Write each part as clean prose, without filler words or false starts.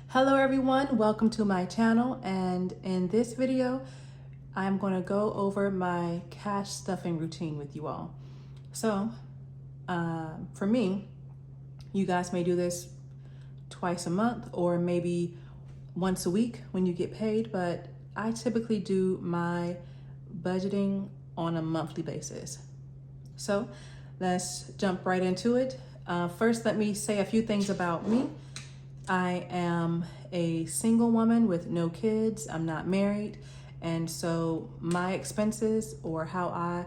Hello everyone, welcome to my channel, and in this video I'm going to go over my cash stuffing routine with you all. So for me, you guys may do this twice a month or maybe once a week when you get paid, but I typically do my budgeting on a monthly basis. So let's jump right into it. First, let me say a few things about me. I am a single woman with no kids. I'm not married. And so my expenses or how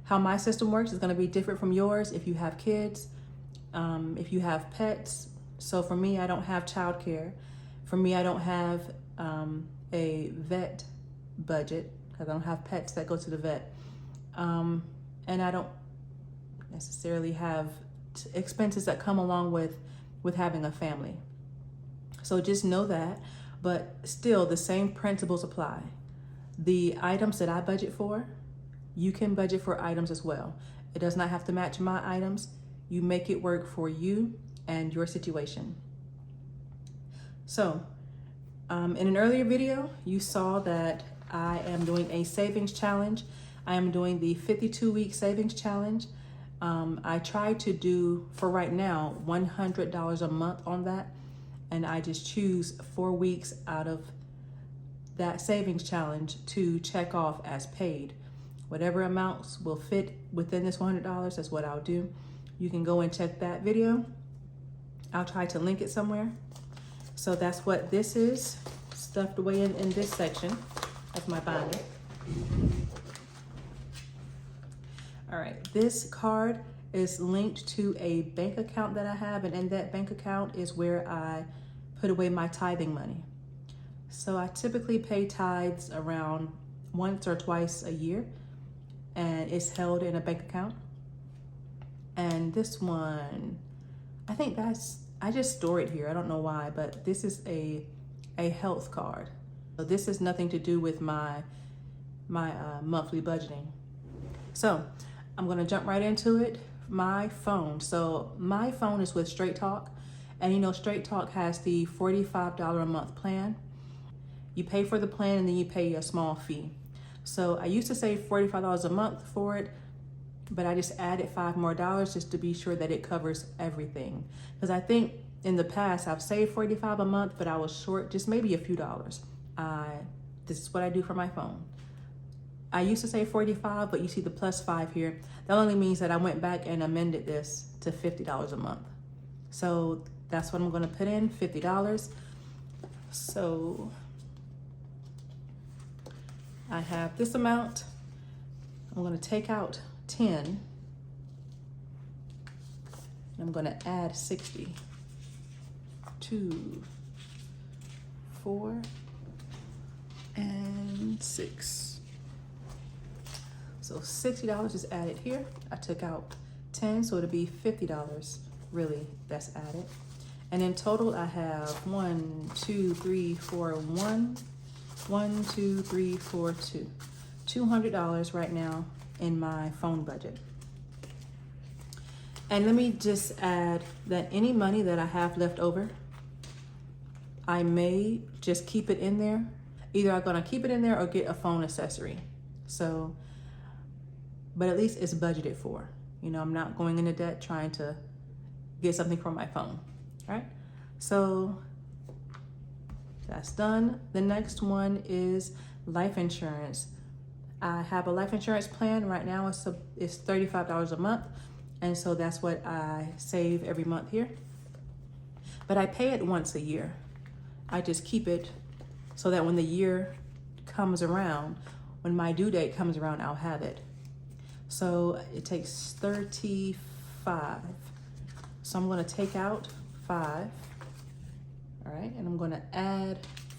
my system works is going to be different from yours if you have kids, if you have pets. So for me, I don't have childcare. For me, I don't have a vet budget because I don't have pets that go to the vet. And I don't necessarily have expenses that come along with having a family. So just know that, but still the same principles apply. The items that I budget for, you can budget for items as well. It does not have to match my items. You make it work for you and your situation. So in an earlier video, you saw that I am doing a savings challenge. I am doing the 52-week savings challenge. I try to do, for right now, $100 a month on that. And I just choose 4 weeks out of that savings challenge to check off as paid. Whatever amounts will fit within this $100, that's what I'll do. You can go and check that video. I'll try to link it somewhere. So that's what this is, stuffed away in this section of my binder. All right, this card is linked to a bank account that I have, and in that bank account is where I put away my tithing money. So I typically pay tithes around once or twice a year, and it's held in a bank account. And this one, I just store it here. I don't know why, but this is a health card. So this has nothing to do with my monthly budgeting. So I'm gonna jump right into it. My phone. So my phone is with Straight Talk. And you know, Straight Talk has the $45 a month plan. You pay for the plan and then you pay a small fee. So I used to save $45 a month for it, but I just added $5 more just to be sure that it covers everything. Because I think in the past I've saved $45 a month, but I was short just maybe a few dollars. This is what I do for my phone. I used to say 45, but you see the +5 here. That only means that I went back and amended this to $50 a month. So that's what I'm gonna put in, $50. So I have this amount. I'm gonna take out 10. I'm gonna add 60. 2, 4, and 6. So $60 is added here. I took out 10, so it'll be $50 really that's added. And in total, I have 1, 2, 3, 4, 1, 1, 2, 3, 4, 2. $200 right now in my phone budget. And let me just add that any money that I have left over, I may just keep it in there. Either I'm gonna keep it in there or get a phone accessory. So, but at least it's budgeted for. You know, I'm not going into debt trying to get something from my phone, all right? So that's done. The next one is life insurance. I have a life insurance plan right now. It's $35 a month. And so that's what I save every month here. But I pay it once a year. I just keep it so that when the year comes around, when my due date comes around, I'll have it. So it takes 35. So I'm gonna take out 5, all right? And I'm gonna add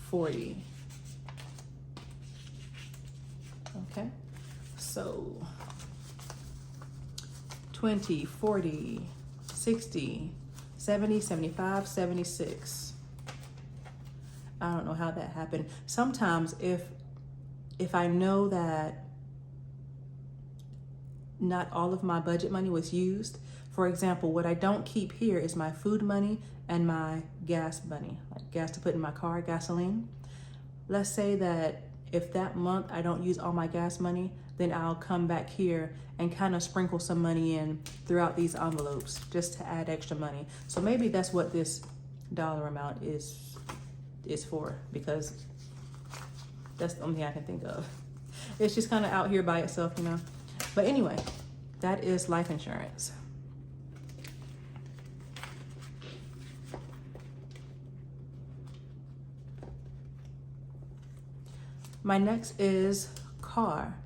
40. Okay, so 20, 40, 60, 70, 75, 76. I don't know how that happened. Sometimes if I know that not all of my budget money was used. For example, what I don't keep here is my food money and my gas money, like gas to put in my car, gasoline. Let's say that if that month I don't use all my gas money, then I'll come back here and kind of sprinkle some money in throughout these envelopes just to add extra money. So maybe that's what this dollar amount is for, because that's the only thing I can think of. It's just kind of out here by itself, you know. But anyway, that is life insurance. My next is car.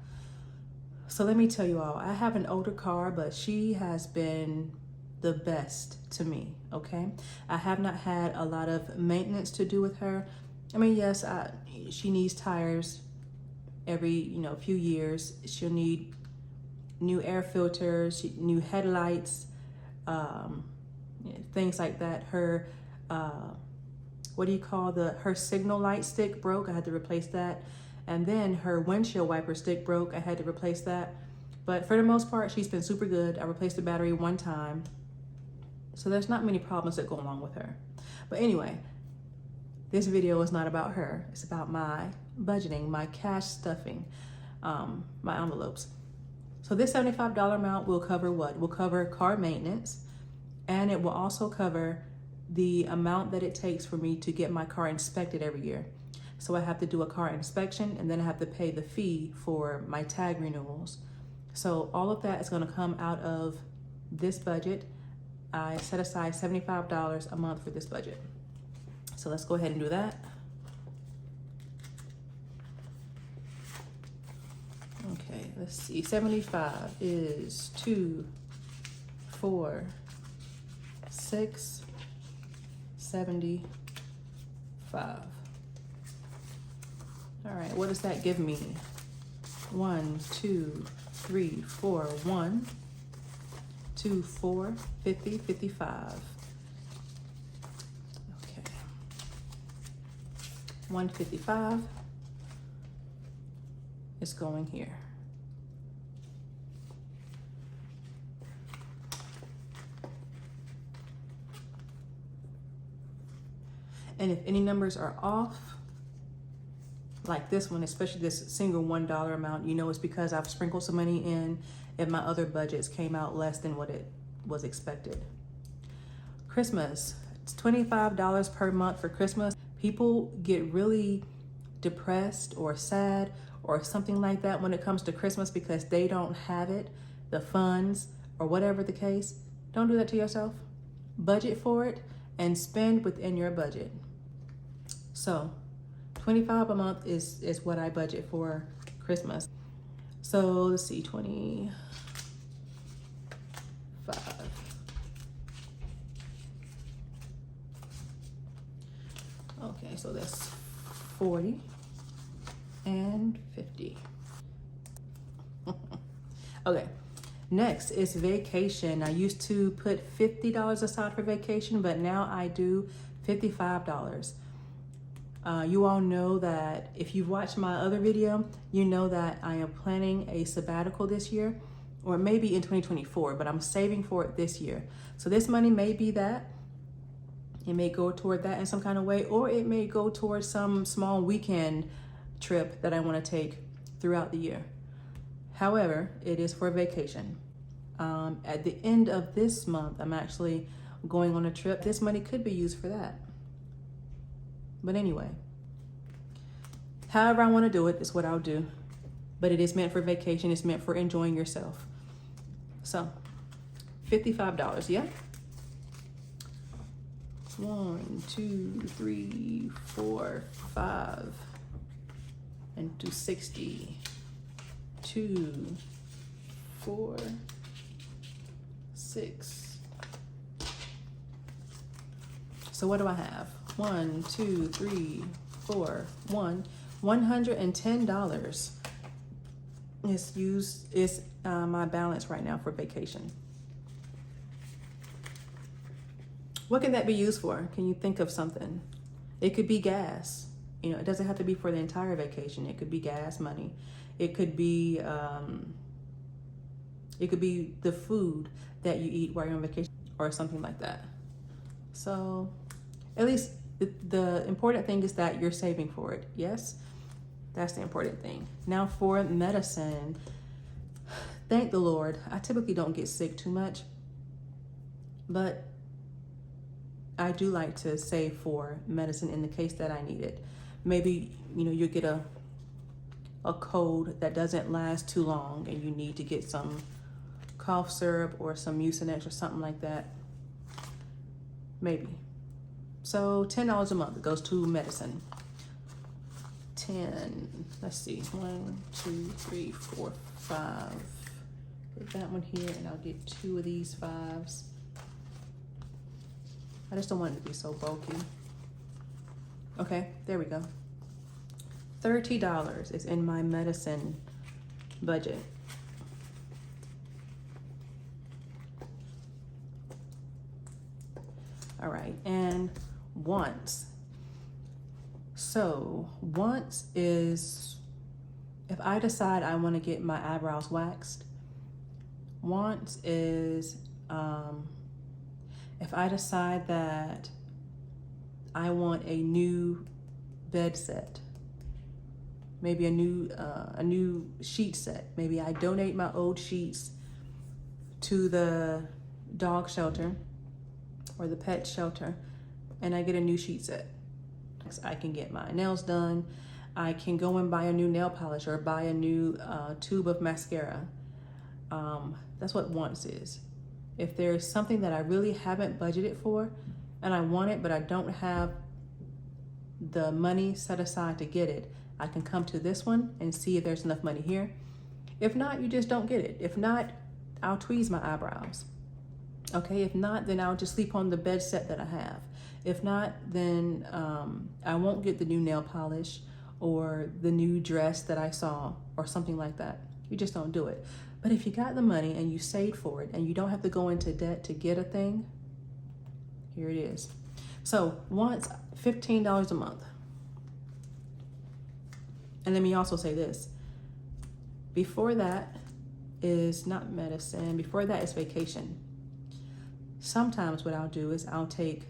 So let me tell you all, I have an older car, but she has been the best to me, okay? I have not had a lot of maintenance to do with her. I mean, yes, she needs tires every, few years. She'll need new air filters, new headlights, things like that. Her, her signal light stick broke. I had to replace that. And then her windshield wiper stick broke. I had to replace that. But for the most part, she's been super good. I replaced the battery one time. So there's not many problems that go along with her. But anyway, this video is not about her. It's about my budgeting, my cash stuffing, my envelopes. So this $75 amount will cover what? Will cover car maintenance, and it will also cover the amount that it takes for me to get my car inspected every year. So I have to do a car inspection, and then I have to pay the fee for my tag renewals. So all of that is going to come out of this budget. I set aside $75 a month for this budget. So let's go ahead and do that. Okay, let's see. 75 is 2, 4, 6, 75. All right, what does that give me? 1, 2, 3, 4, 1, 2, 4, 50, 55. Okay. 155 is going here. And if any numbers are off, like this one, especially this single $1 amount, it's because I've sprinkled some money in and my other budgets came out less than what it was expected. Christmas, it's $25 per month for Christmas. People get really depressed or sad or something like that when it comes to Christmas because they don't have it, the funds, or whatever the case. Don't do that to yourself. Budget for it and spend within your budget. So $25 a month is what I budget for Christmas. So let's see, 25. Okay, so that's 40 and 50. Okay, next is vacation. I used to put $50 aside for vacation, but now I do $55. You all know that if you've watched my other video, you know that I am planning a sabbatical this year, or maybe in 2024, but I'm saving for it this year. So this money may be that. It may go toward that in some kind of way, or it may go towards some small weekend trip that I want to take throughout the year. However, it is for vacation. At the end of this month, I'm actually going on a trip. This money could be used for that. But anyway, however I want to do it is what I'll do. But it is meant for vacation. It's meant for enjoying yourself. So, $55, yeah? 1, 2, 3, 4, 5, and 260. 2, 4, 6. So what do I have? 1, 2, 3, 4, 1. $110 is my balance right now for vacation. What can that be used for? Can you think of something? It could be gas. It doesn't have to be for the entire vacation. It could be gas money. It could be It could be the food that you eat while you're on vacation or something like that. So at least the important thing is that you're saving for it. Yes, that's the important thing. Now for medicine, thank the Lord, I typically don't get sick too much, but I do like to save for medicine in the case that I need it. Maybe, you get a cold that doesn't last too long and you need to get some cough syrup or some Mucinex or something like that. Maybe. So $10 a month goes to medicine. 10, let's see, 1, 2, 3, 4, 5. Put that one here and I'll get 2 of these 5s. I just don't want it to be so bulky. Okay, there we go. $30 is in my medicine budget. All right, and wants. So wants is if I decide I want to get my eyebrows waxed. Wants is if I decide that I want a new bed set, maybe a new sheet set. Maybe I donate my old sheets to the dog shelter or the pet shelter and I get a new sheet set. I can get my nails done. I can go and buy a new nail polish or buy a new tube of mascara. That's what wants is. If there's something that I really haven't budgeted for and I want it, but I don't have the money set aside to get it, I can come to this one and see if there's enough money here. If not, you just don't get it. If not, I'll tweeze my eyebrows. Okay, if not, then I'll just sleep on the bed set that I have. If not, then I won't get the new nail polish or the new dress that I saw or something like that. You just don't do it. But if you got the money and you saved for it and you don't have to go into debt to get a thing, here it is. So once $15 a month. And let me also say this. Before that is not medicine. Before that is vacation. Sometimes what I'll do is I'll take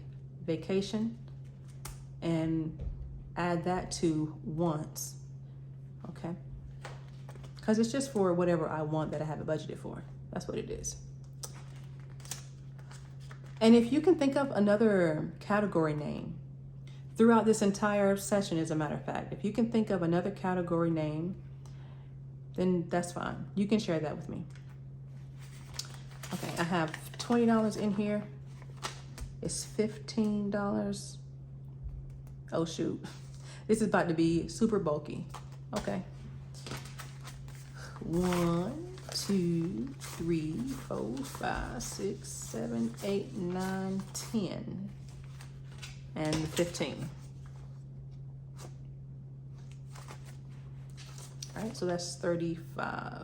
vacation and add that to wants. Okay? Because it's just for whatever I want that I haven't budgeted for. That's what it is. And if you can think of another category name throughout this entire session, as a matter of fact, if you can think of another category name, then that's fine. You can share that with me. Okay, I have $20 in here. It's $15. Oh shoot, this is about to be super bulky. Okay. 1, 2, 3, 4, 5, 6, 7, 8, 9, 10, and 15. All right, so that's 35.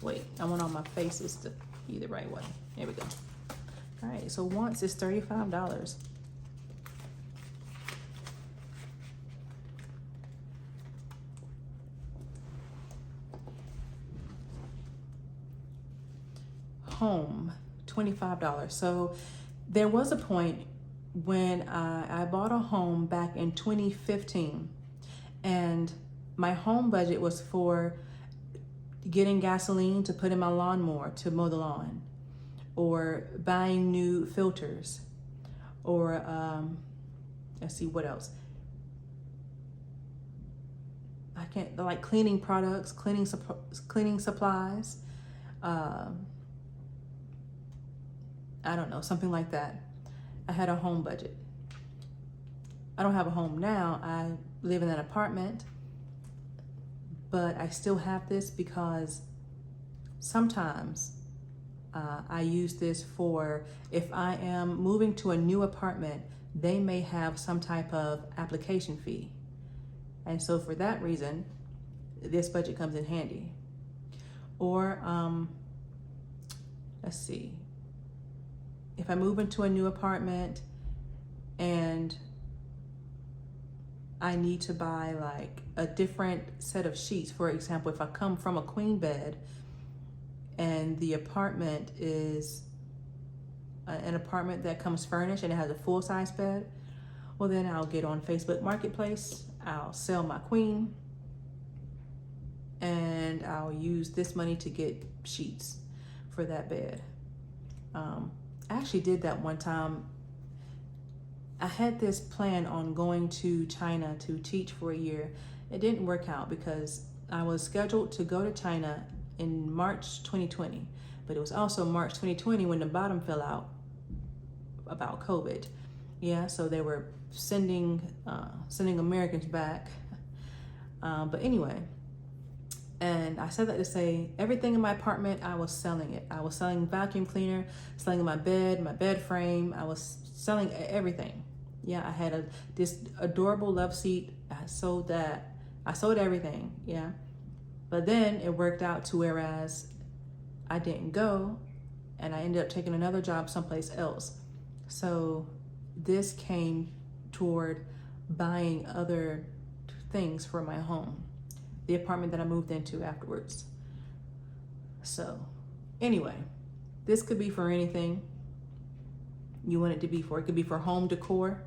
Wait, I want all my faces to be the right way. There we go. All right, so once is $35. Home, $25. So there was a point when I bought a home back in 2015 and my home budget was for getting gasoline to put in my lawnmower to mow the lawn, or buying new filters, or let's see what else. I can't, like cleaning products, cleaning supplies. I don't know, something like that. I had a home budget. I don't have a home now. I live in an apartment, but I still have this because sometimes I use this for if I am moving to a new apartment, they may have some type of application fee. And so for that reason, this budget comes in handy. Or let's see. If I move into a new apartment and I need to buy like a different set of sheets, for example, if I come from a queen bed and the apartment is an apartment that comes furnished and it has a full-size bed, well, then I'll get on Facebook Marketplace, I'll sell my queen, and I'll use this money to get sheets for that bed. I actually did that one time. I had this plan on going to China to teach for a year. It didn't work out because I was scheduled to go to China in March 2020, but it was also March 2020 when the bottom fell out about COVID. Yeah, so they were sending Americans back. But anyway, and I said that to say everything in my apartment, I was selling it. I was selling vacuum cleaner, selling my bed frame. I was selling everything. Yeah, I had this adorable love seat. I sold that. I sold everything. Yeah, but then it worked out to whereas I didn't go, and I ended up taking another job someplace else. So this came toward buying other things for my home, the apartment that I moved into afterwards. So anyway, this could be for anything you want it to be for. It could be for home decor.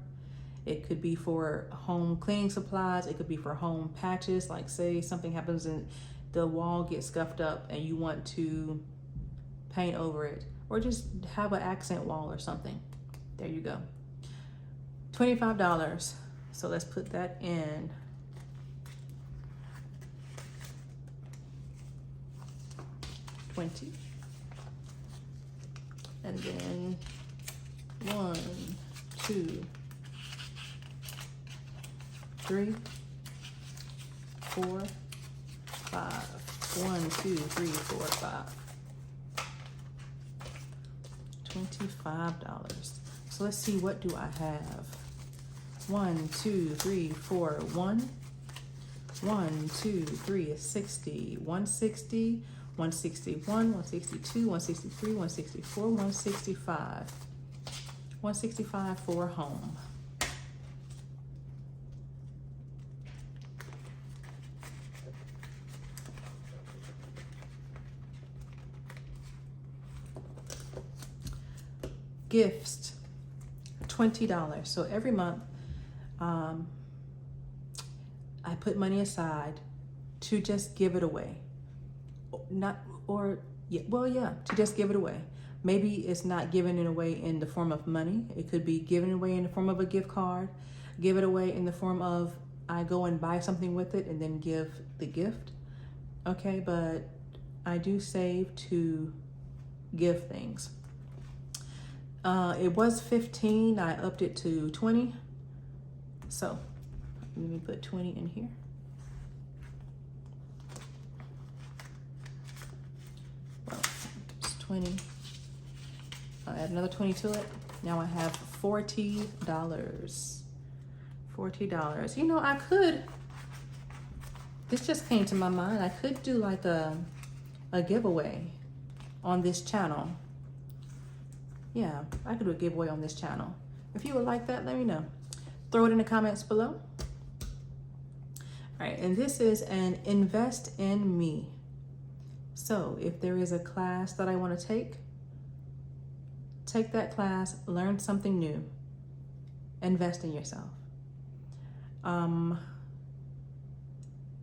It could be for home cleaning supplies. It could be for home patches. Like say something happens and the wall gets scuffed up and you want to paint over it, or just have an accent wall or something. There you go. $25. So let's put that in. $20. And then 1, 2, 3, 4, 5. 1, 2, 3, 4, 5. $25. So let's see, what do I have? 1, 2, 3, 4, 1. 1, 2, 3, 60, 160, 161, 162, 163, 164, 165. 165 for home. Gifts, $20. So every month, I put money aside to just give it away. To just give it away. Maybe it's not giving it away in the form of money. It could be given away in the form of a gift card. Give it away in the form of I go and buy something with it and then give the gift. Okay, but I do save to give things. It was 15, I upped it to 20. So let me put 20 in here. Well, it's 20. I'll add another 20 to it. Now I have $40. $40. You know, I could, this just came to my mind. I could do like a giveaway on this channel. Yeah, I could do a giveaway on this channel. If you would like that, let me know. Throw it in the comments below. All right, and this is an invest in me. So if there is a class that I want to take that class, learn something new, invest in yourself.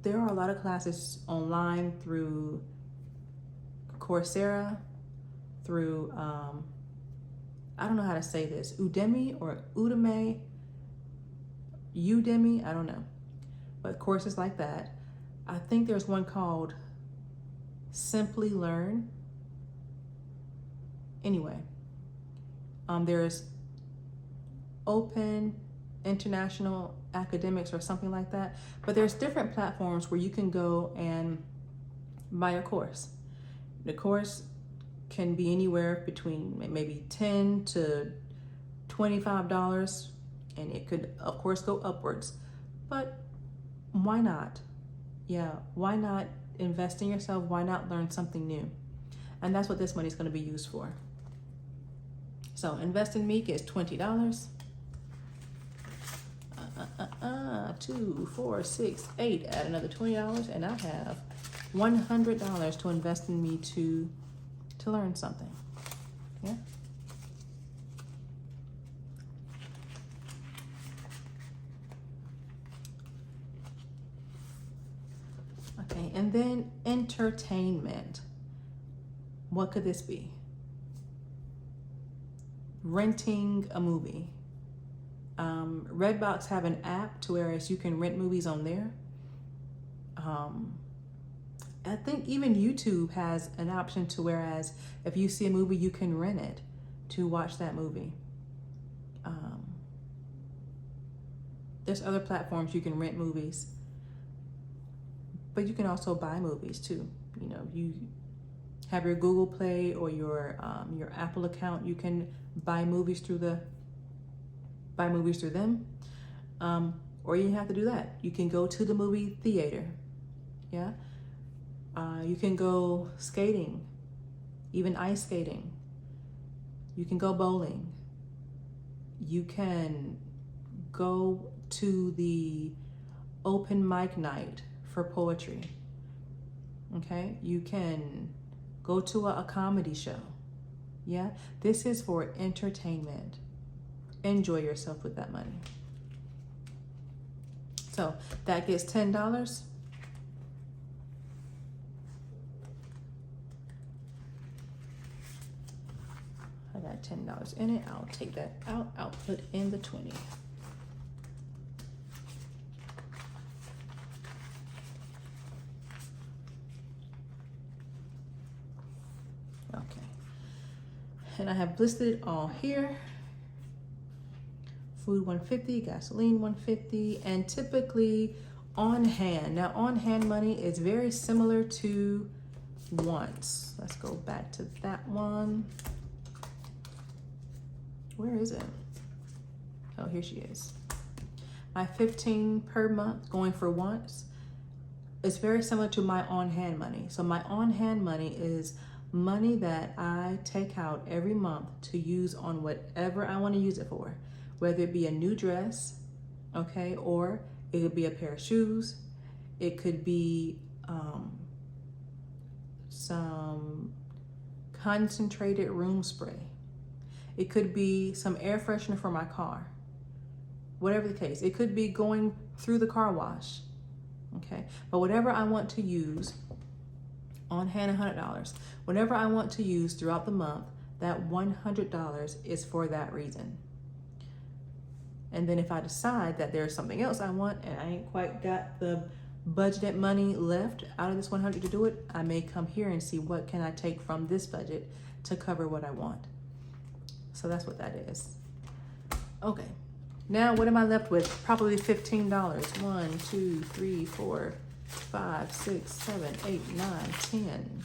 There are a lot of classes online through Coursera, through, I don't know how to say this, Udemy, I don't know, but courses like that. I think there's one called Simply Learn. Anyway, there's Open International Academics or something like that, but there's different platforms where you can go and buy a course. The course can be anywhere between maybe $10 to $25, and it could of course go upwards, but why not? Yeah, why not invest in yourself? Why not learn something new? And that's what this money is going to be used for. So invest in me gets $20. 2, 4, 6, 8, add another $20, and I have $100 to invest in me to to learn something. Yeah. Okay, and then entertainment. What could this be? Renting a movie. Redbox have an app to whereas you can rent movies on there. I think even YouTube has an option to whereas if you see a movie, you can rent it to watch that movie. There's other platforms you can rent movies, but you can also buy movies too. You know, you have your Google Play or your Apple account. You can buy movies through them, or you have to do that. You can go to the movie theater. Yeah. You can go skating, even ice skating. You can go bowling. You can go to the open mic night for poetry. Okay, you can go to a comedy show. Yeah, this is for entertainment. Enjoy yourself with that money. So that gets $10. I got $10 in it. I'll take that out. I'll put in the 20. Okay. And I have listed it all here. Food $150, gasoline $150, and typically on hand. Now on hand money is very similar to wants. Let's go back to that one. Where is it? Oh, here she is. My $15 per month going for wants is very similar to my on hand money. So my on hand money is money that I take out every month to use on whatever I want to use it for, whether it be a new dress, okay, or it could be a pair of shoes. It could be some concentrated room spray. It could be some air freshener for my car. Whatever the case, it could be going through the car wash, okay? But whatever I want to use, on hand $100. Whatever I want to use throughout the month, that $100 is for that reason. And then if I decide that there's something else I want and I ain't quite got the budgeted money left out of this 100 to do it, I may come here and see what can I take from this budget to cover what I want. So that's what that is. Okay, now what am I left with? Probably $15. 1, 2, 3, 4, 5, 6, 7, 8, 9, 10.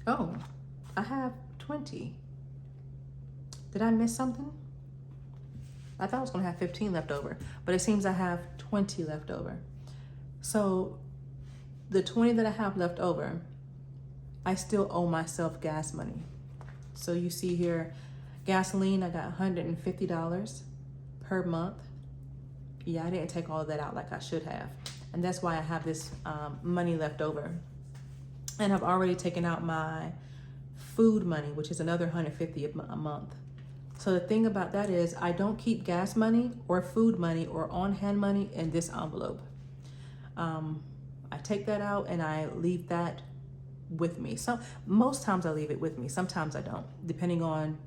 Oh, I have 20. Did I miss something? I thought I was gonna have 15 left over, but it seems I have 20 left over. So the 20 that I have left over, I still owe myself gas money. So you see here, gasoline, I got $150 per month. Yeah, I didn't take all of that out like I should have. And that's why I have this money left over. And I've already taken out my food money, which is another $150 a month. So the thing about that is I don't keep gas money or food money or on-hand money in this envelope. I take that out and I leave that with me. So most times I leave it with me. Sometimes I don't, depending on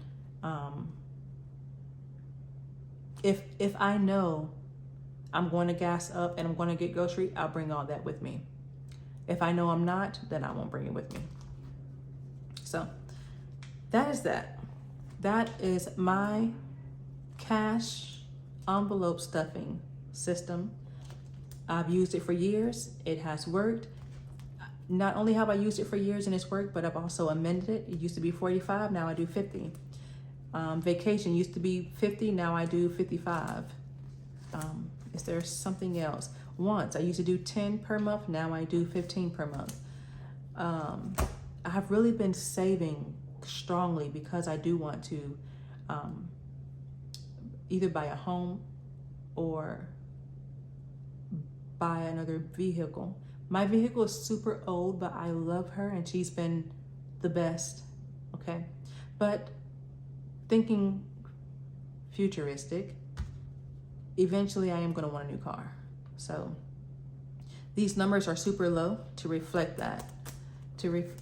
if I know I'm going to gas up and I'm going to get grocery, I'll bring all that with me. If I know I'm not, then I won't bring it with me. So that is that. That is my cash envelope stuffing system. I've used it for years. It has worked. Not only have I used it for years and it's worked, but I've also amended it. It used to be 45, now I do 50. Vacation used to be 50, now I do 55. Is there something else? Once, I used to do 10 per month, now I do 15 per month. I have really been saving strongly because I do want to either buy a home or buy another vehicle. My vehicle is super old, but I love her and she's been the best, okay? But thinking futuristic, eventually I am gonna want a new car. So these numbers are super low to reflect that.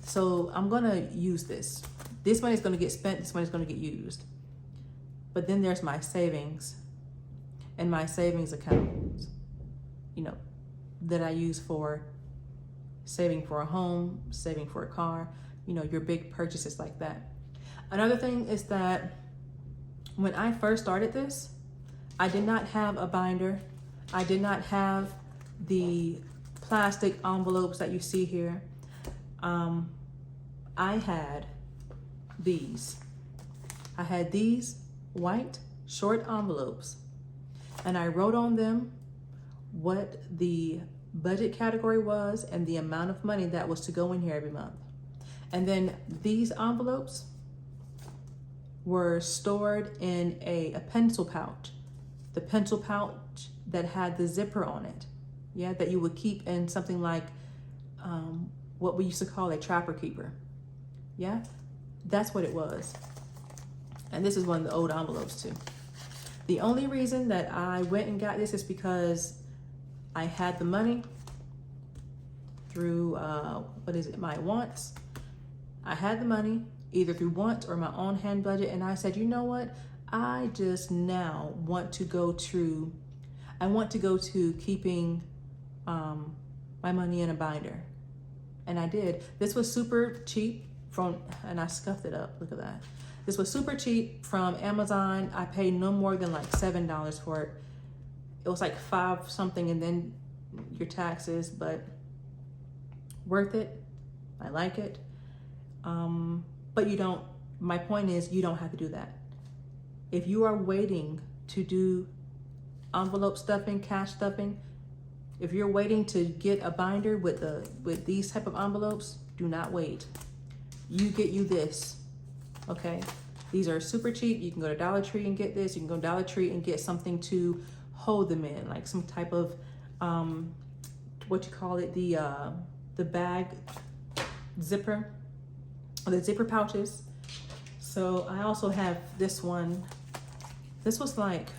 So I'm gonna use this. This money is gonna get spent, this money is gonna get used. But then there's my savings and my savings account, you know, that I use for saving for a home, saving for a car, you know, your big purchases like that. Another thing is that when I first started this, I did not have a binder. I did not have the plastic envelopes that you see here. I had these. I had these white short envelopes and I wrote on them what the budget category was and the amount of money that was to go in here every month. And then these envelopes were stored in a pencil pouch. The pencil pouch that had the zipper on it. Yeah, that you would keep in something like what we used to call a trapper keeper. Yeah, that's what it was. And this is one of the old envelopes too. The only reason that I went and got this is because I had the money through, my wants. I had the money either through wants or my own hand budget. And I said, you know what? I just now want to go to keeping my money in a binder. And I did. This was super cheap and I scuffed it up, look at that. This was super cheap from Amazon. I paid no more than like $7 for it. It was like $5 something and then your taxes, but worth it. I like it. But my point is you don't have to do that. If you are waiting to do envelope stuffing, cash stuffing, if you're waiting to get a binder with these type of envelopes, do not wait. You get you this, okay? These are super cheap. You can go to Dollar Tree and get this. You can go to Dollar Tree and get something to hold them in, like some type of, the bag zipper, or the zipper pouches. So I also have this one. This was like,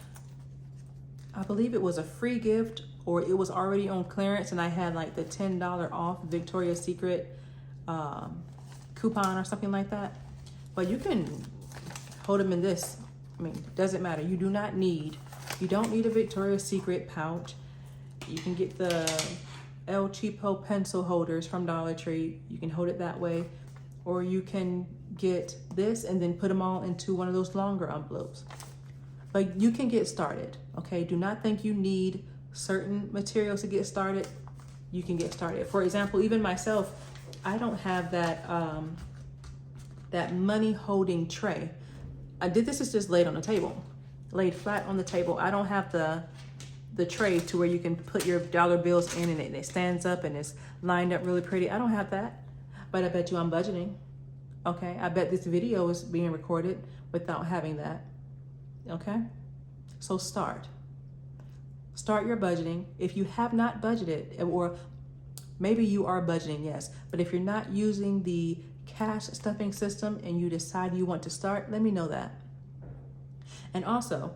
I believe it was a free gift or it was already on clearance and I had like the $10 off Victoria's Secret coupon or something like that. But you can hold them in this. I mean, it doesn't matter. You don't need a Victoria's Secret pouch. You can get the El Cheapo pencil holders from Dollar Tree. You can hold it that way. Or you can get this and then put them all into one of those longer envelopes. But you can get started, okay? Do not think you need certain materials to get started. You can get started. For example, even myself, I don't have that that money holding tray. This is just laid on the table, laid flat on the table. I don't have the tray to where you can put your dollar bills in and it stands up and it's lined up really pretty. I don't have that, but I bet you I'm budgeting. Okay, I bet this video is being recorded without having that. Okay, so start your budgeting. If you have not budgeted, or maybe you are budgeting, yes, but if you're not using the cash stuffing system and you decide you want to start, let me know that. And also,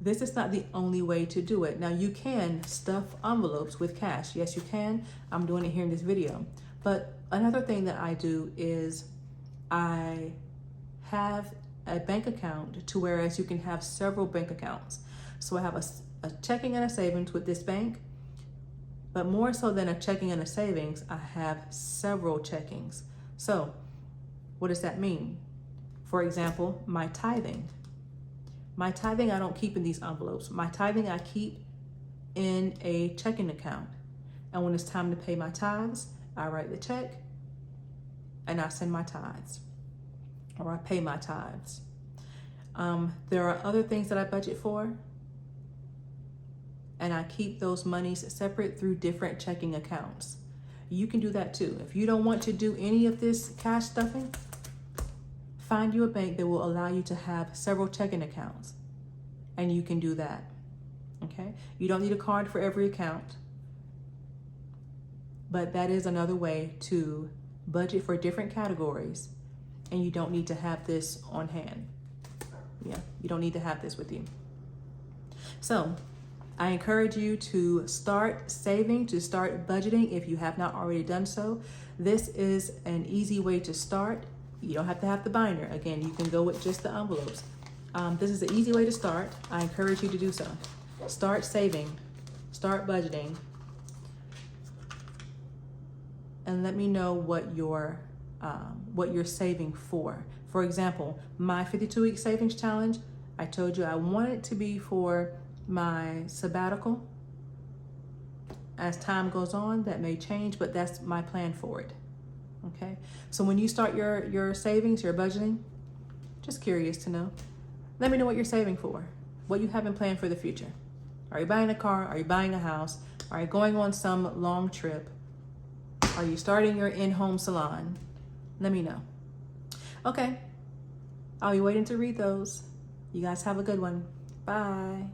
this is not the only way to do it. Now you can stuff envelopes with cash. Yes, you can. I'm doing it here in this video. But another thing that I do is I have a bank account to whereas you can have several bank accounts. So I have a checking and a savings with this bank, but more so than a checking and a savings, I have several checkings. So what does that mean? For example, my tithing. My tithing I don't keep in these envelopes. My tithing I keep in a checking account. And when it's time to pay my tithes, I write the check and I send my tithes, or I pay my tithes. There are other things that I budget for, and I keep those monies separate through different checking accounts. You can do that too. If you don't want to do any of this cash stuffing, find you a bank that will allow you to have several checking accounts, and you can do that, okay? You don't need a card for every account. but that is another way to budget for different categories, and you don't need to have this on hand. Yeah, you don't need to have this with you. So I encourage you to start saving, to start budgeting if you have not already done so. This is an easy way to start. You don't have to have the binder. Again, you can go with just the envelopes. This is an easy way to start. I encourage you to do so. Start saving, start budgeting, and let me know what you're saving for. For example, my 52-week savings challenge, I told you I want it to be for my sabbatical. As time goes on, that may change, but that's my plan for it. Okay, so when you start your savings, your budgeting, just curious to know. Let me know what you're saving for, what you haven't planned for the future. Are you buying a car? Are you buying a house? Are you going on some long trip? Are you starting your in-home salon? Let me know. Okay, I'll be waiting to read those. You guys have a good one. Bye.